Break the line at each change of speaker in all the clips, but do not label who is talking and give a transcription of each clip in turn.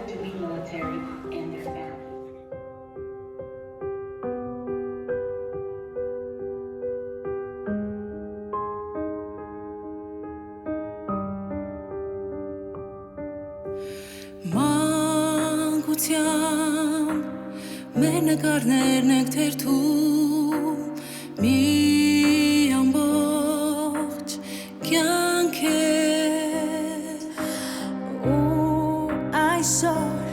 to be military and their families.
Մանկության մեր նկարներն ենք թերթում մի ամբողջ կյանք է
ու այսօր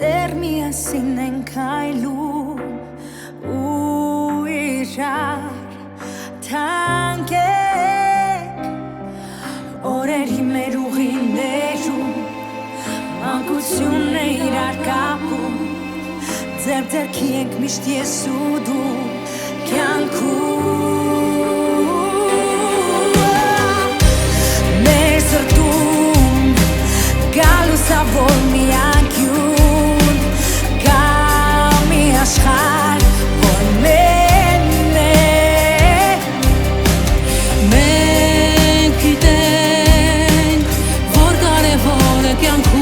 դեռ միասին ենք այլում ու իրար թանկ ենք օրերի մեր ուղիներում Մանկությունն է իրար կապում Ձեր ձեռքի ենք միշտ ես ու դու կյանքում Մեր սրտում գալուսավոր մի անկյուն Կա մի աշխարհ, որ մենն է
Մենք գիտենք, որ կարևոր է կյանքում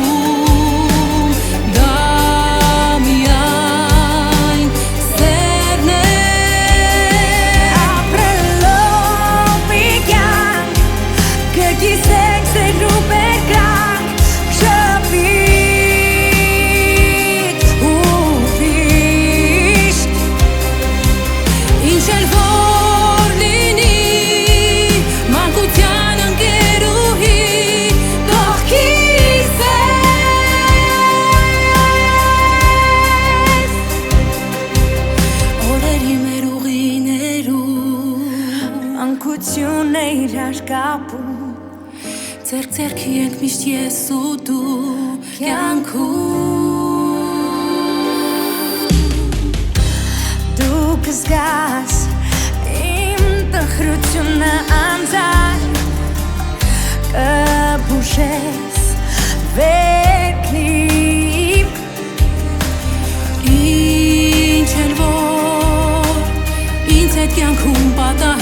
Մանկությունն է իրար կապում
Ձեռք ձեռքի ենք միշտ ես ու դու կյանքում
Դու կզգաս իմ տխրությունը անձար Կբուժես վերքնիվ
Ինչ էլ որ ինձ հետ կյանքում պատահ